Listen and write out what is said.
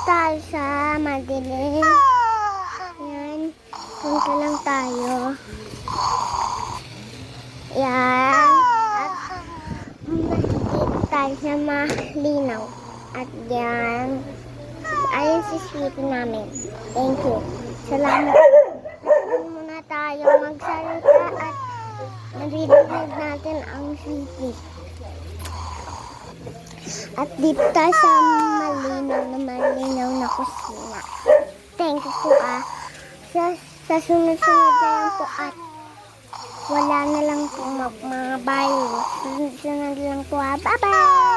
tayo sa madilim. Yan. Punta lang tayo. Yan. At dito tayo sa malinaw. At yan. Ayun si sweetie namin. Thank you. Salamat. Doon muna tayo magsalita at narinig natin ang sweetie. At dito tayo sa malinaw na kusina. Thank you po sa sunod-sunod na lang po at wala na lang po mga virus. Sunod lang po. Bye-bye!